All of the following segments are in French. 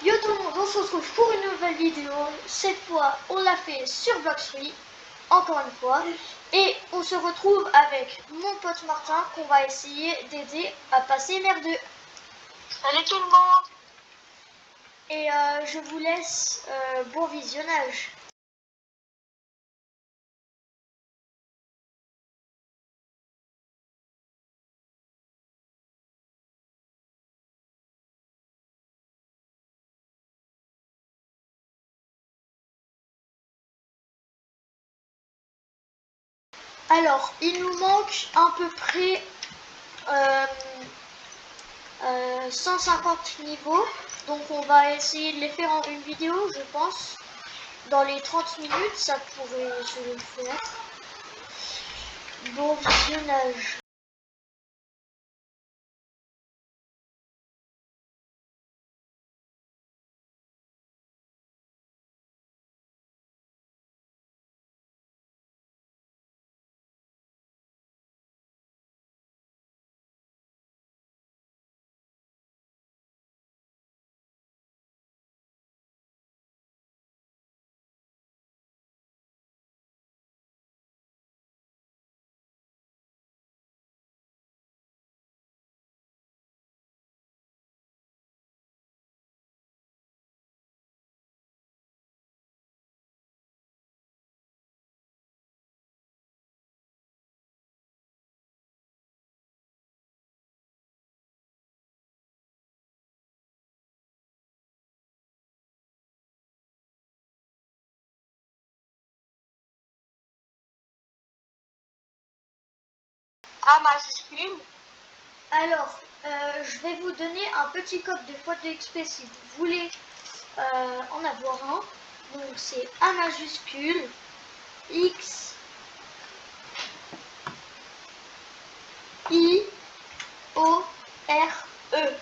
Yo tout le monde, on se retrouve pour une nouvelle vidéo. Cette fois, on l'a fait sur Blox-Free, encore une fois. Et on se retrouve avec mon pote Martin qu'on va essayer d'aider à passer MR2. Salut tout le monde. Et je vous laisse bon visionnage. Alors, il nous manque à peu près 150 niveaux. Donc on va essayer de les faire en une vidéo, je pense. Dans les 30 minutes, ça pourrait se le faire. Bon visionnage. A majuscule. Alors, je vais vous donner un petit code de fois de XP si vous voulez en avoir un. Donc c'est A majuscule, X, I, O, R, E.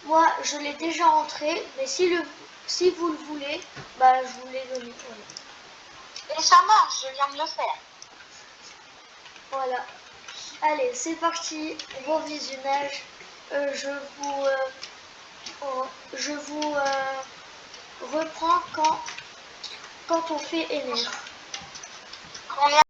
Moi, je l'ai déjà entré, mais si vous le voulez, bah, je vous l'ai donné. Voilà. Et ça marche, je viens de le faire. Voilà. Allez, c'est parti. Bon visionnage. Je vous reprends quand on fait MR. On est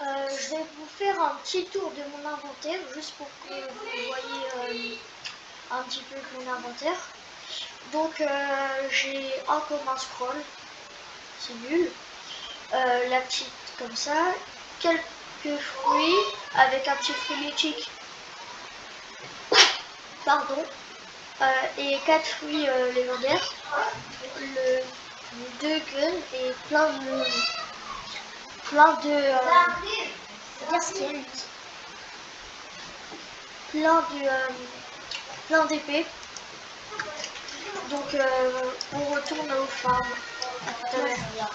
Je vais vous faire un petit tour de mon inventaire, juste pour que vous voyez un petit peu mon inventaire. Donc j'ai un commun scroll, c'est nul. La petite comme ça, quelques fruits avec un petit fruit mythique, pardon, et 4 fruits légendaires, le 2 guns et plein de plein d'épées. Donc on retourne au farm. À tout à l'heure.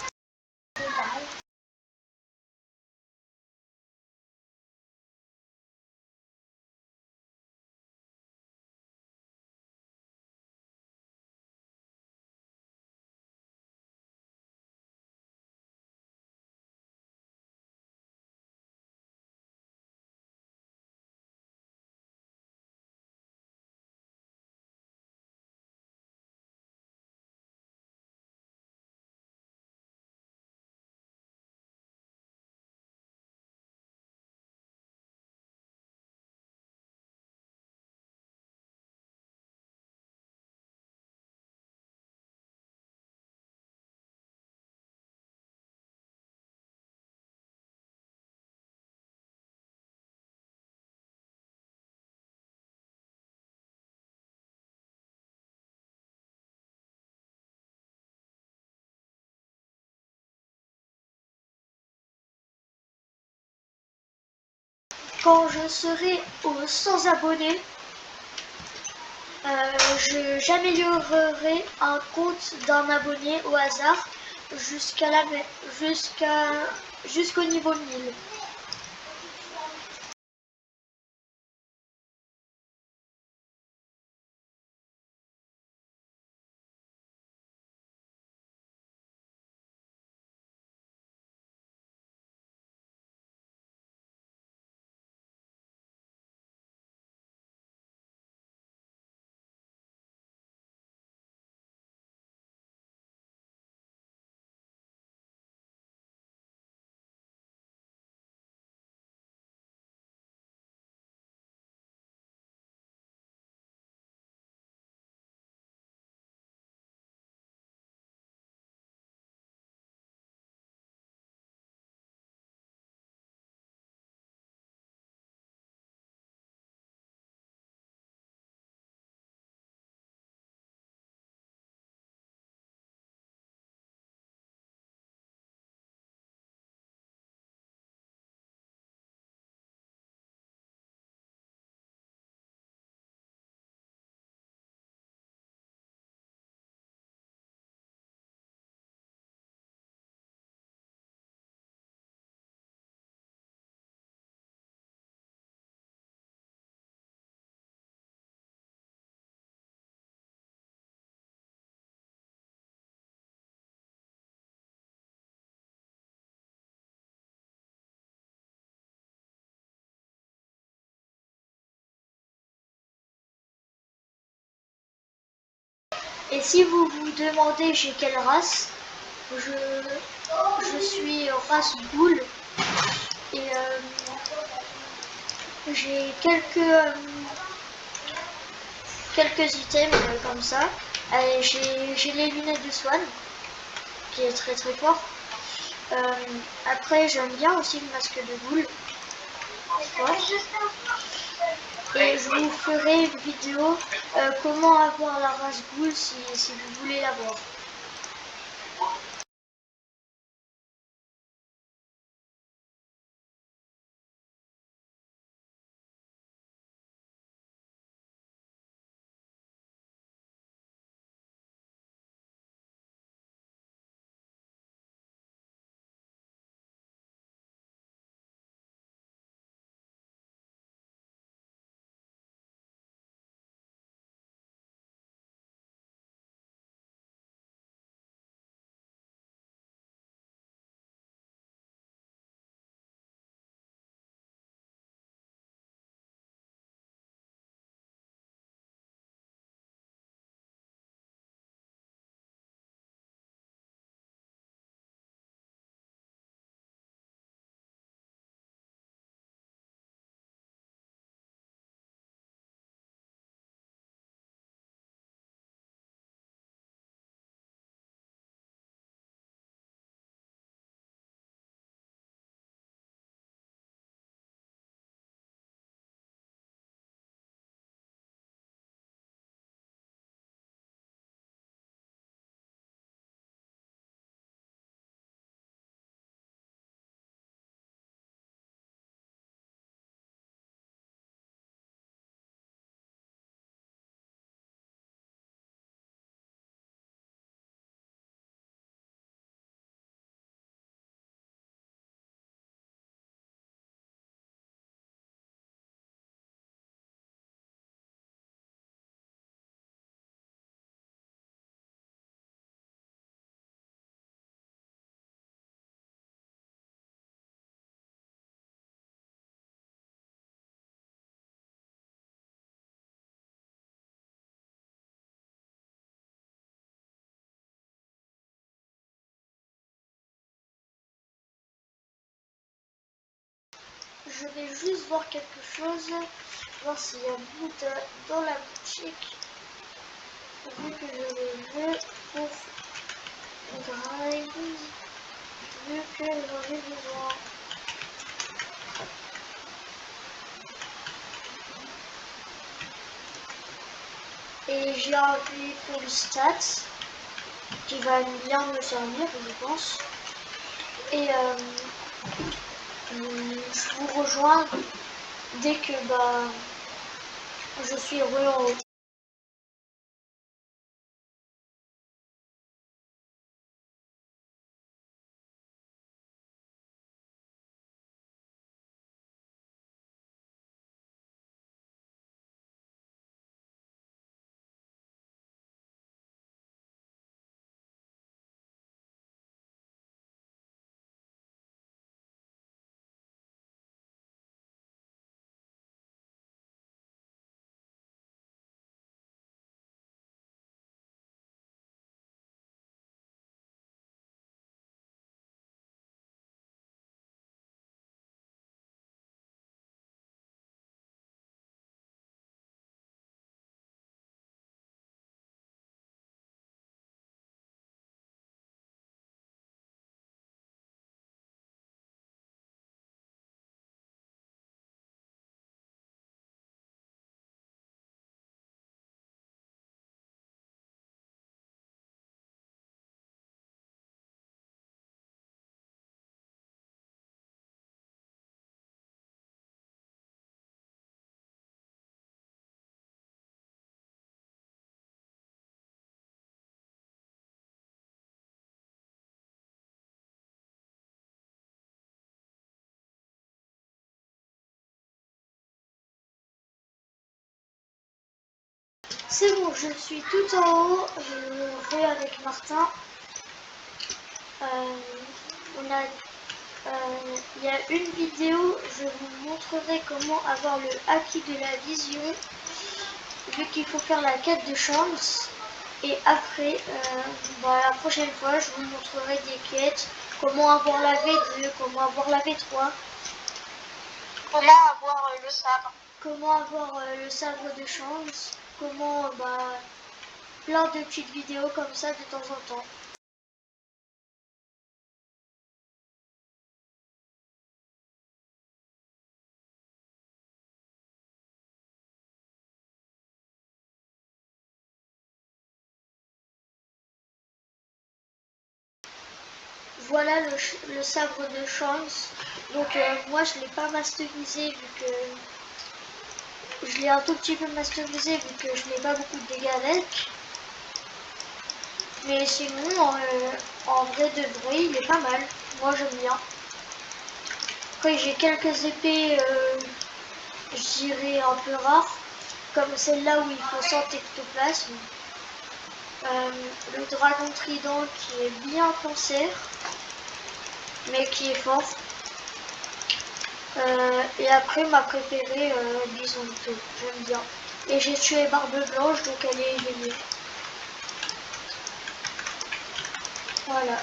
Quand je serai aux 100 abonnés, j'améliorerai un compte d'un abonné au hasard jusqu'au niveau 1000. Et si vous vous demandez j'ai quelle race, je suis race boule et j'ai quelques items comme ça. J'ai les lunettes de Swan qui est très très fort. Après j'aime bien aussi le masque de boule. Et je vous ferai une vidéo comment avoir la race boule si vous voulez l'avoir. je vais juste voir quelque chose, voir s'il y a Boot dans la boutique, vu que je le veux pour Drive, vu que j'en ai besoin. Et j'ai un full stats qui va bien me servir, je pense. Et je vous rejoins dès que je suis heureux en haut. C'est bon, je suis tout en haut, je vais avec Martin. Il y a une vidéo, je vous montrerai comment avoir le acquis de la vision, vu qu'il faut faire la quête de chance. Et après, la prochaine fois, je vous montrerai des quêtes, comment avoir la V2, comment avoir la V3. Comment avoir le sabre. Comment avoir le sabre de chance, comment plein de petites vidéos comme ça de temps en temps. Voilà le sabre de chance. Donc moi je l'ai pas masterisé vu que je l'ai un tout petit peu masterisé vu que je n'ai pas beaucoup de dégâts avec. Mais sinon en vrai de vrai il est pas mal. Moi j'aime bien. Après j'ai quelques épées je dirais un peu rares. Comme celle-là où il faut 100 ectoplasmes. Le dragon trident qui est bien cancer. Mais qui est fort. Et après ma préférée, Bison de feu, j'aime bien. Et j'ai tué Barbe Blanche, donc elle est éveillée. Voilà.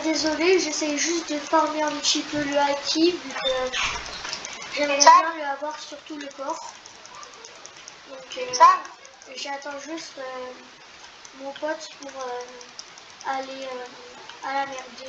Désolée, j'essaye juste de farmer un petit peu le haki, vu que j'aimerais bien le avoir sur tout le corps. Donc j'attends juste mon pote pour aller à la mer 2.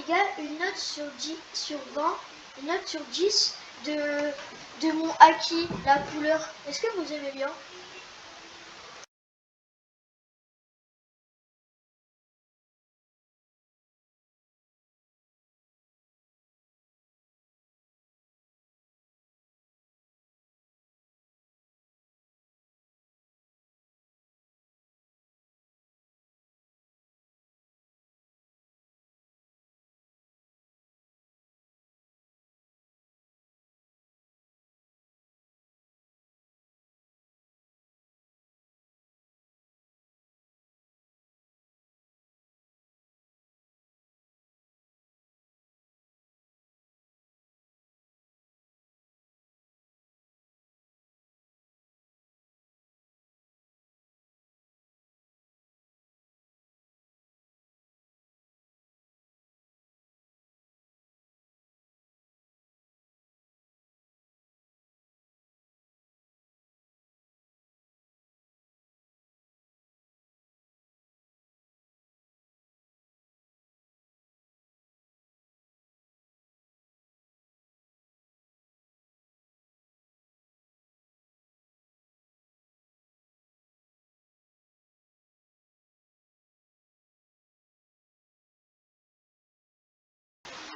les gars, une note sur 10, sur 20, une note sur 10 de mon Aki, la couleur. Est-ce que vous aimez bien?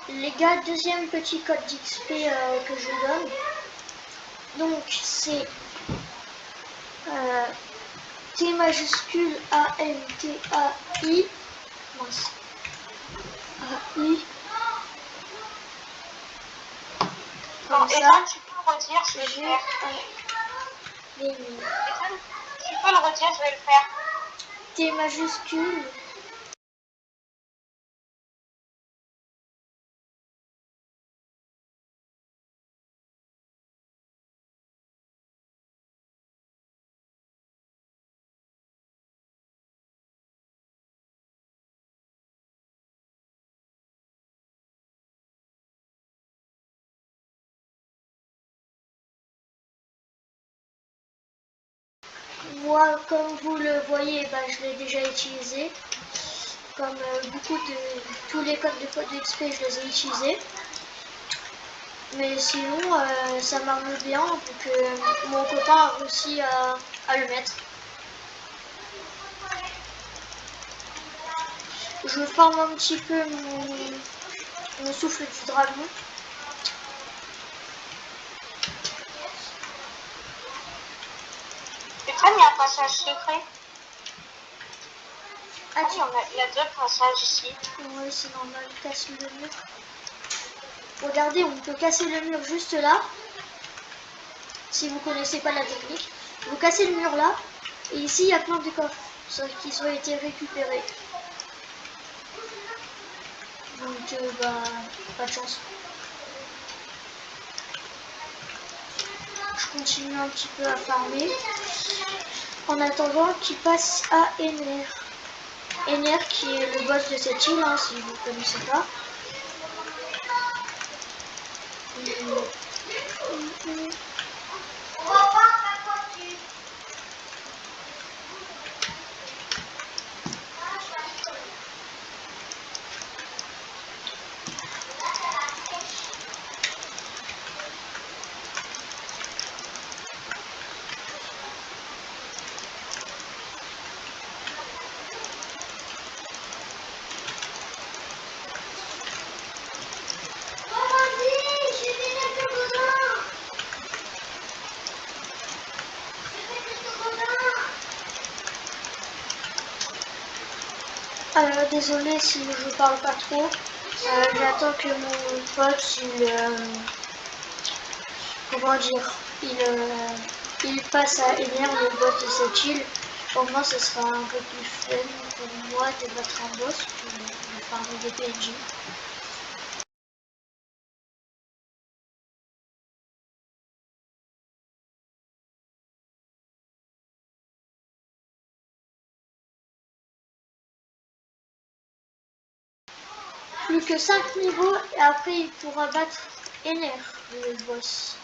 Les gars, deuxième petit code d'XP que je vous donne. Donc c'est T majuscule ANTAI. Mince. AI. Bon, Comme et ça. là, tu peux le redire, je vais le G faire. A N Tu peux le redire, je vais le faire. T majuscule moi, comme vous le voyez, bah, je l'ai déjà utilisé. Comme beaucoup de tous les codes de code XP, je les ai utilisés. Mais sinon, ça marche bien, donc mon copain a réussi à le mettre. Je forme un petit peu mon souffle du dragon. Et comme il y a un passage secret. Ah, Il y a deux passages ici. oui, c'est normal, casse le mur. Regardez, on peut casser le mur juste là. Si vous connaissez pas la technique, vous cassez le mur là. Et ici, il y a plein de coffres qui ont été récupérés. Donc, bah, pas de chance. Je continue un petit peu à farmer. En attendant qu'il passe à Ener. Ener qui est le boss de cette île, hein, si vous ne connaissez pas. Désolé si je parle pas trop. J'attends que mon pote comment dire, il passe à Ener, le boss de cette île. Au moins, ce sera un peu plus fun pour moi de battre un boss que de farmer des PNJ. Plus que 5 niveaux et après il pourra battre Ener, le boss.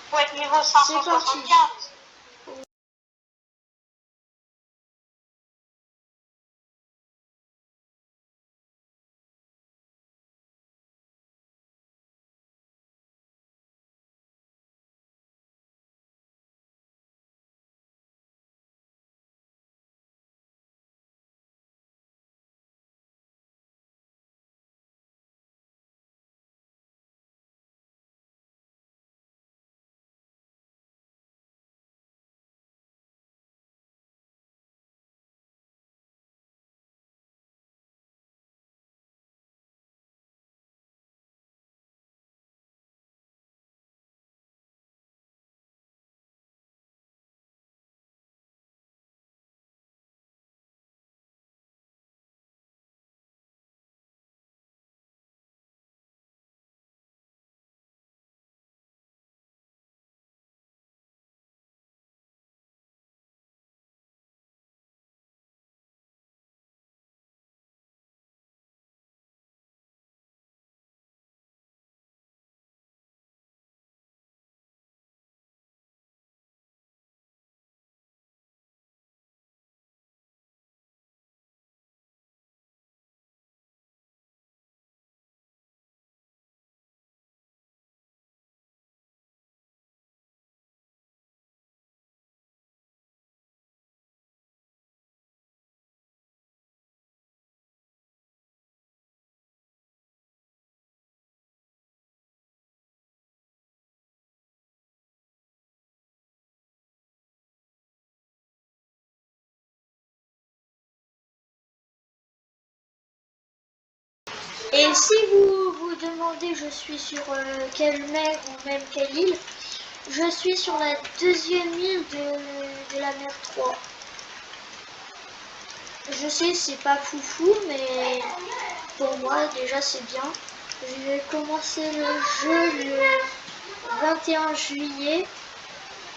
Faut être niveau C'est parti. 575. Et si vous vous demandez je suis sur quelle mer ou même quelle île, je suis sur la deuxième île de la mer 3. Je sais c'est pas foufou mais pour moi déjà c'est bien. Je vais commencer le jeu le 21 juillet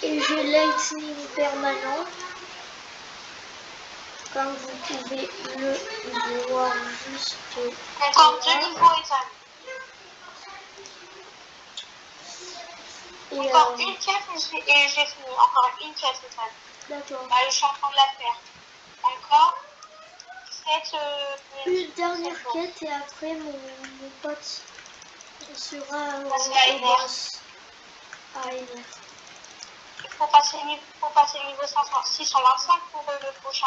et j'ai Lightning permanent. Comme vous pouvez le voir juste Encore là. 2 niveaux, Ethan. Et Encore une quête et j'ai fini. Encore une quête, Ethan. d'accord. Bah, je suis en train de la faire. Encore 7 Une dernière quête et après mon pote sera Passer à au Ener. boss. À Ener. Il faut passer le niveau 625 pour le prochain.